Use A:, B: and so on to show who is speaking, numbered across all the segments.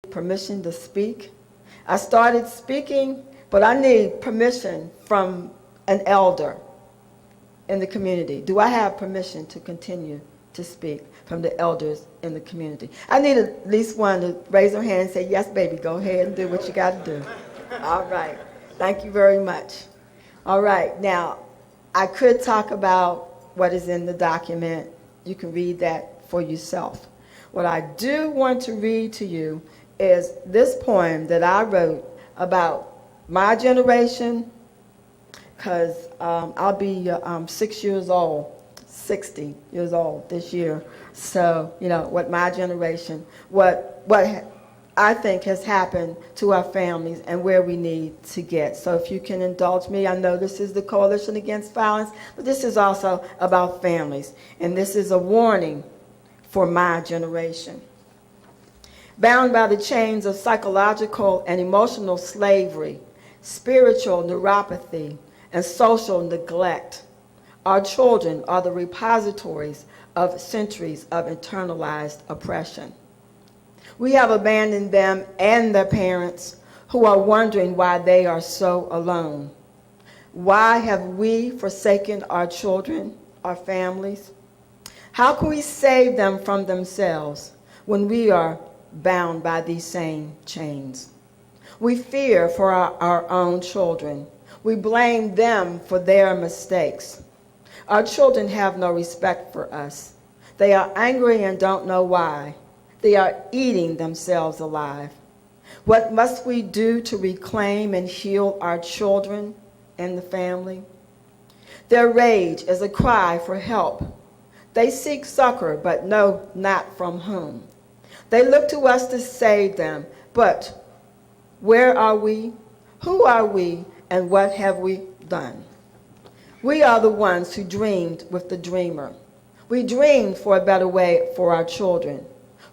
A: permission to speak. I started speaking, but I need permission from an elder in the community. Do I have permission to continue to speak from the elders in the community? I need at least one to raise their hand and say, yes, baby, go ahead and do what you got to do. All right. Thank you very much. All right. Now, I could talk about what is in the document. You can read that for yourself. What I do want to read to you is this poem that I wrote about my generation, because I'll be 6 years old, 60 years old this year. So, you know, what my generation, what I think has happened to our families and where we need to get. So if you can indulge me, I know this is the Coalition Against Violence, but this is also about families. And this is a warning for my generation. Bound by the chains of psychological and emotional slavery, spiritual neuropathy, and social neglect, our children are the repositories of centuries of internalized oppression. We have abandoned them and their parents, who are wondering why they are so alone. Why have we forsaken our children, our families? How can we save them from themselves when we are bound by these same chains? We fear for our own children. We blame them for their mistakes. Our children have no respect for us. They are angry and don't know why. They are eating themselves alive. What must we do to reclaim and heal our children and the family? Their rage is a cry for help. They seek succor, but know not from whom. They look to us to save them, but where are we? Who are we, and what have we done? We are the ones who dreamed with the dreamer. We dreamed for a better way for our children.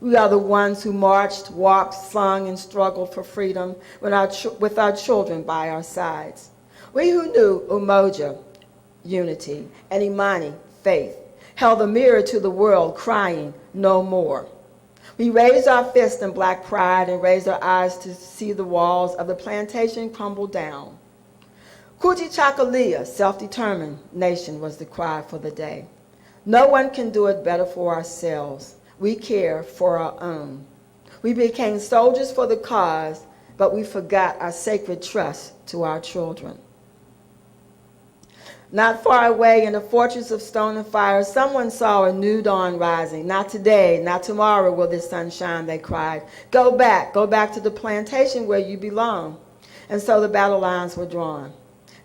A: We are the ones who marched, walked, sung, and struggled for freedom with our children by our sides. We who knew Umoja, unity, and Imani, faith, held a mirror to the world crying, no more. We raised our fists in black pride and raised our eyes to see the walls of the plantation crumble down. Kujichagulia, self-determined nation, was the cry for the day. No one can do it better for ourselves. We care for our own. We became soldiers for the cause, but we forgot our sacred trust to our children. Not far away in the fortress of stone and fire, someone saw a new dawn rising. Not today, not tomorrow will this sun shine, they cried. Go back to the plantation where you belong. And so the battle lines were drawn.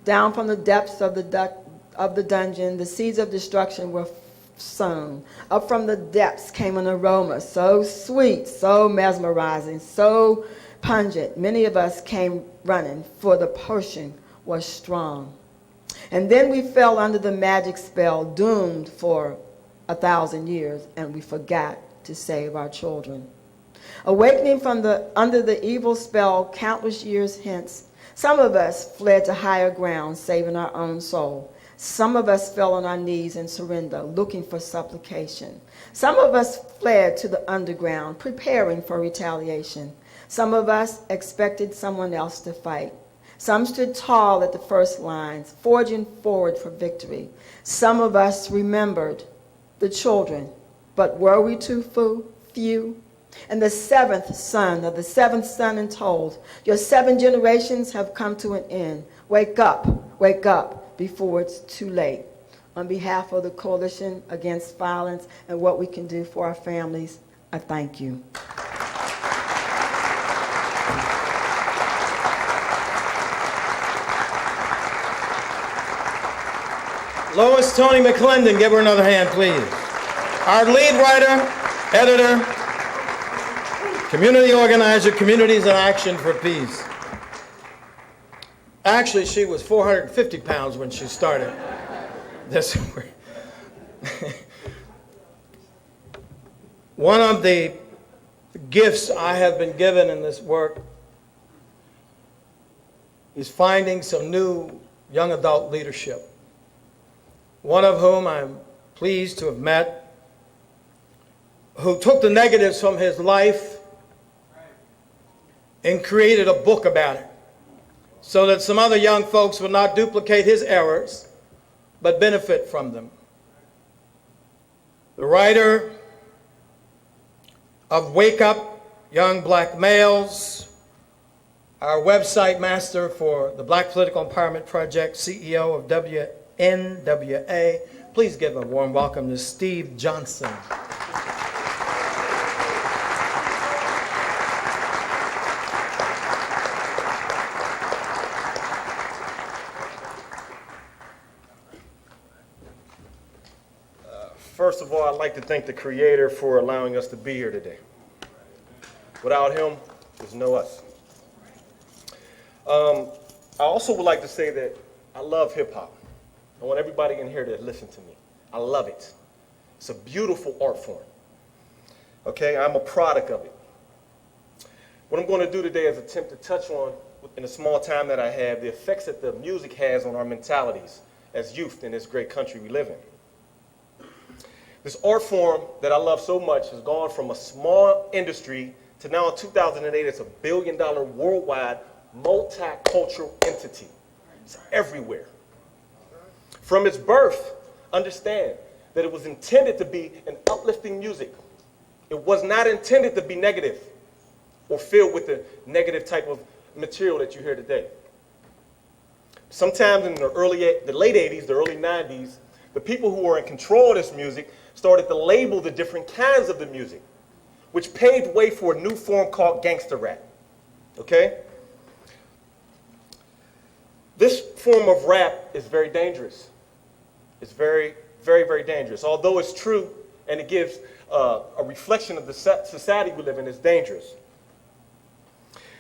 A: Down from the depths of the dungeon, the seeds of destruction were sown. Up from the depths came an aroma so sweet, so mesmerizing, so pungent. Many of us came running, for the potion was strong. And then we fell under the magic spell, doomed for 1,000 years, and we forgot to save our children. Awakening from under the evil spell countless years hence, some of us fled to higher ground, saving our own soul. Some of us fell on our knees in surrender, looking for supplication. Some of us fled to the underground, preparing for retaliation. Some of us expected someone else to fight. Some stood tall at the first lines, forging forward for victory. Some of us remembered the children, but were we too few? And the seventh son and told, your 7 generations have come to an end. Wake up, before it's too late. On behalf of the Coalition Against Violence and what we can do for our families, I thank you.
B: Lois Tony McClendon, give her another hand, please. Our lead writer, editor, community organizer, Communities in Action for Peace. Actually, she was 450 pounds when she started this work. One of the gifts I have been given in this work is finding some new young adult leadership. One of whom I'm pleased to have met, who took the negatives from his life and created a book about it so that some other young folks will not duplicate his errors but benefit from them. The writer of Wake Up, Young Black Males, our website master for the Black Political Empowerment Project, CEO of WNWA. Please give a warm welcome to Steve Johnson.
C: First of all, I'd like to thank the Creator for allowing us to be here today. Without Him, there's no us. I also would like to say that I love hip-hop. I want everybody in here to listen to me. I love it. It's a beautiful art form. Okay, I'm a product of it. What I'm going to do today is attempt to touch on, in the small time that I have, the effects that the music has on our mentalities as youth in this great country we live in. This art form that I love so much has gone from a small industry to now in 2008, it's $1 billion worldwide multicultural entity. It's everywhere. From its birth, understand that it was intended to be an uplifting music. It was not intended to be negative or filled with the negative type of material that you hear today. Sometimes in the late 80s, the early 90s, the people who were in control of this music started to label the different kinds of the music, which paved way for a new form called gangster rap. Okay? This form of rap is very dangerous. It's very, very, very dangerous. Although it's true and it gives a reflection of the society we live in, it's dangerous.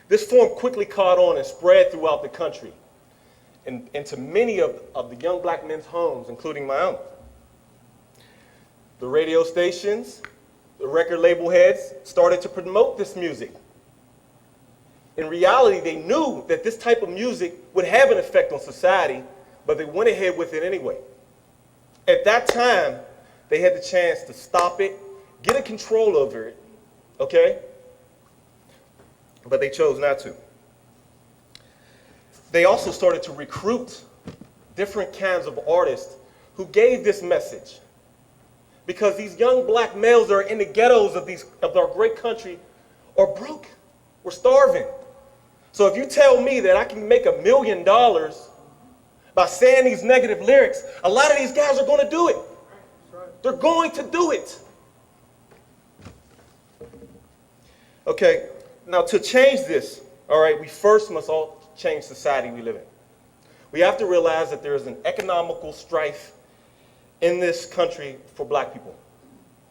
C: This form quickly caught on and spread throughout the country and into many of the young black men's homes, including my own. The radio stations, the record label heads started to promote this music. In reality, they knew that this type of music would have an effect on society, but they went ahead with it anyway. At that time, they had the chance to stop it, get a control over it, okay? But they chose not to. They also started to recruit different kinds of artists who gave this message. Because these young black males that are in the ghettos of our great country are broke. We're starving. So if you tell me that I can make $1 million by saying these negative lyrics, a lot of these guys are going to do it. They're going to do it. Okay, now to change this, all right, we first must all change society we live in. We have to realize that there is an economical strife in this country for black people.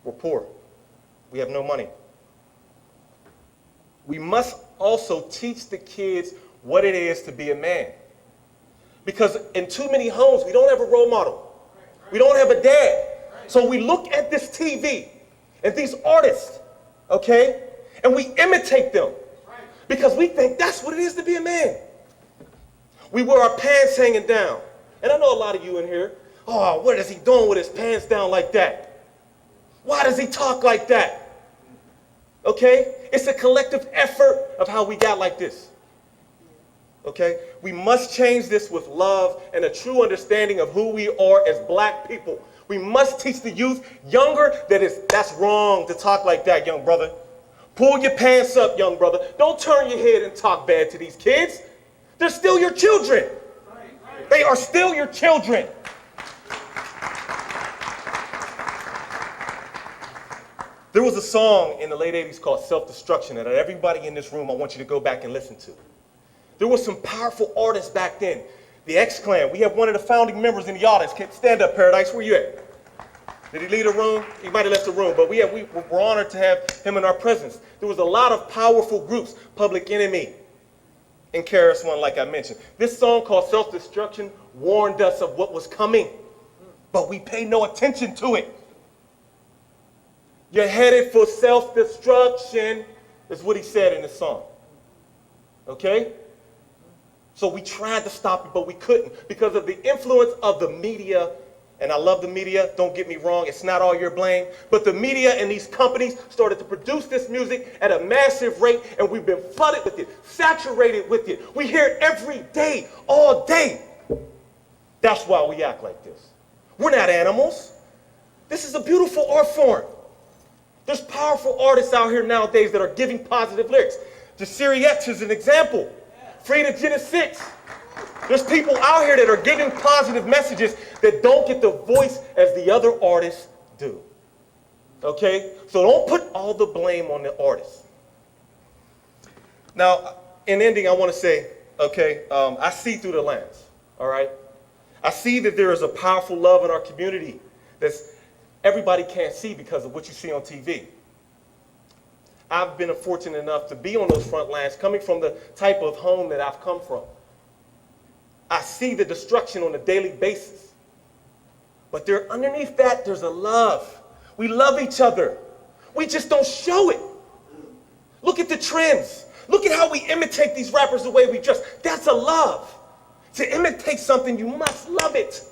C: We're poor. We have no money. We must also teach the kids what it is to be a man. Because in too many homes, we don't have a role model. We don't have a dad. So we look at this TV and these artists, okay, and we imitate them because we think that's what it is to be a man. We wear our pants hanging down. And I know a lot of you in here, oh, what is he doing with his pants down like that? Why does he talk like that? Okay? It's a collective effort of how we got like this. Okay? We must change this with love and a true understanding of who we are as black people. We must teach the youth younger that's wrong to talk like that, young brother. Pull your pants up, young brother. Don't turn your head and talk bad to these kids. They're still your children. They are still your children. There was a song in the late 80s called Self-Destruction that everybody in this room, I want you to go back and listen to. There were some powerful artists back then. The X-Clan, we have one of the founding members in the audience. Stand up, Paradise, where you at? Did he leave the room? He might have left the room, but we're honored to have him in our presence. There was a lot of powerful groups, Public Enemy, and KRS-One, like I mentioned. This song called Self-Destruction warned us of what was coming, but we pay no attention to it. You're headed for self-destruction, is what he said in the song. Okay? So we tried to stop it, but we couldn't because of the influence of the media and I love the media, don't get me wrong, it's not all your blame, but the media and these companies started to produce this music at a massive rate, and we've been flooded with it, saturated with it. We hear it every day, all day. That's why we act like this. We're not animals. This is a beautiful art form. There's powerful artists out here nowadays that are giving positive lyrics. Jasiri X is an example. Frida Genesis. There's people out here that are giving positive messages that don't get the voice as the other artists do. Okay? So don't put all the blame on the artists. Now, in ending, I want to say, okay, I see through the lens, all right? I see that there is a powerful love in our community that's everybody can't see because of what you see on TV. I've been fortunate enough to be on those front lines coming from the type of home that I've come from. I see the destruction on a daily basis. But underneath that, there's a love. We love each other. We just don't show it. Look at the trends. Look at how we imitate these rappers the way we dress. That's a love. To imitate something, you must love it.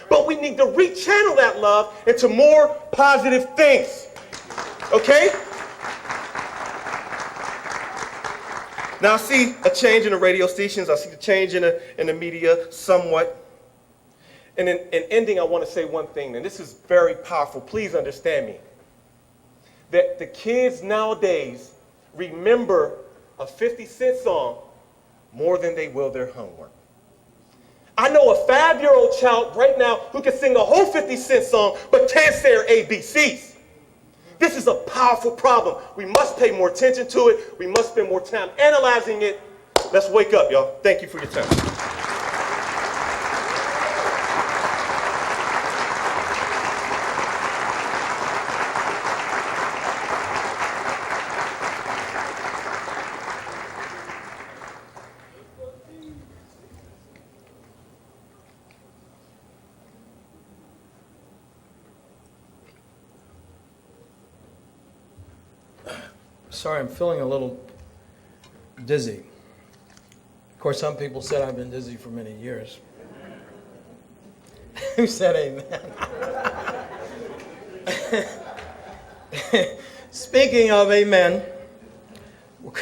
C: But we need to rechannel that love into more positive things. Okay? Now I see a change in the radio stations. I see a change in the media somewhat. And in ending, I want to say one thing, and this is very powerful. Please understand me. That the kids nowadays remember a 50 Cent song more than they will their homework. I know a 5-year-old child right now who can sing a whole 50 Cent song but can't say her ABCs. This is a powerful problem. We must pay more attention to it. We must spend more time analyzing it. Let's wake up, y'all. Thank you for your time.
B: Sorry, I'm feeling a little dizzy. Of course, some people said I've been dizzy for many years. Who said amen? Speaking of amen, we're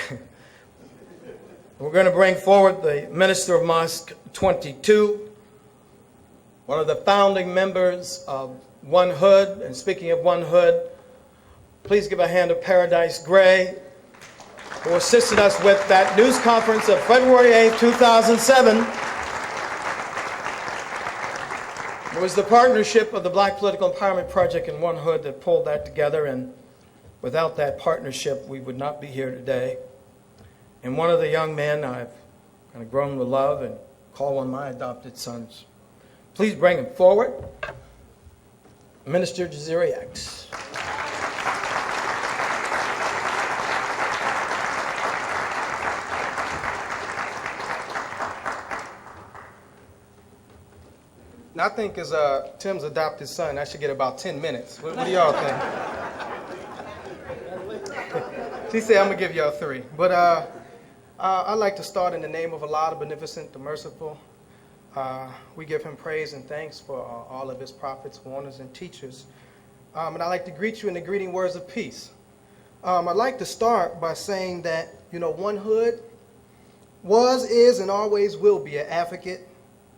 B: going to bring forward the minister of Mosque 22, one of the founding members of One Hood. And speaking of One Hood, please give a hand to Paradise Gray, who assisted us with that news conference of February 8, 2007. It was the partnership of the Black Political Empowerment Project and One Hood that pulled that together, and without that partnership, we would not be here today. And one of the young men I've kind of grown to love and call one of my adopted sons. Please bring him forward, Minister Jasiri X. I think as Tim's adopted son, I should get about 10 minutes. What do y'all think? She said, I'm going to give y'all 3. But I'd like to start in the name of Allah, the Beneficent, the Merciful. We give him praise and thanks for all of his prophets, warners, and teachers. And I'd like to greet you in the greeting words of peace. I'd like to start by saying that, One Hood was, is, and always will be an advocate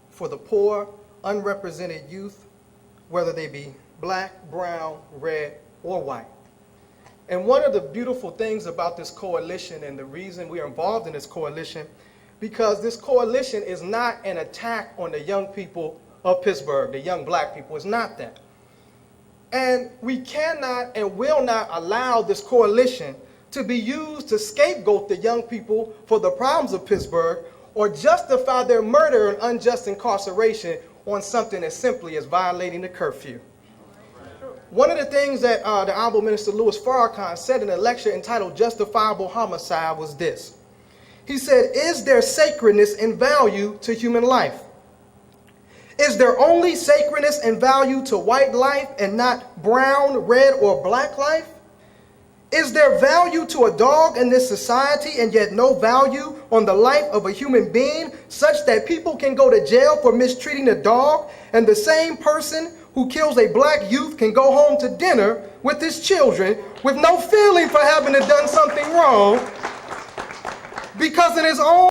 B: for the poor, unrepresented youth, whether they be black, brown, red, or white. And one of the beautiful things about this coalition, and the reason we are involved in this coalition, because this coalition is not an attack on the young people of Pittsburgh, the young black people. It's not that. And we cannot and will not allow this coalition to be used to scapegoat the young people for the problems of Pittsburgh or justify their murder and unjust incarceration on something as simply as violating the curfew. One of the things that the Honorable Minister Louis Farrakhan said in a lecture entitled Justifiable Homicide was this. He said, is there sacredness and value to human life? Is there only sacredness and value to white life and not brown, red, or black life? Is there value to a dog in this society and yet no value on the life of a human being such that people can go to jail for mistreating a dog and the same person
D: who kills a black youth can go home to dinner with his children with no feeling for having done something wrong because in his own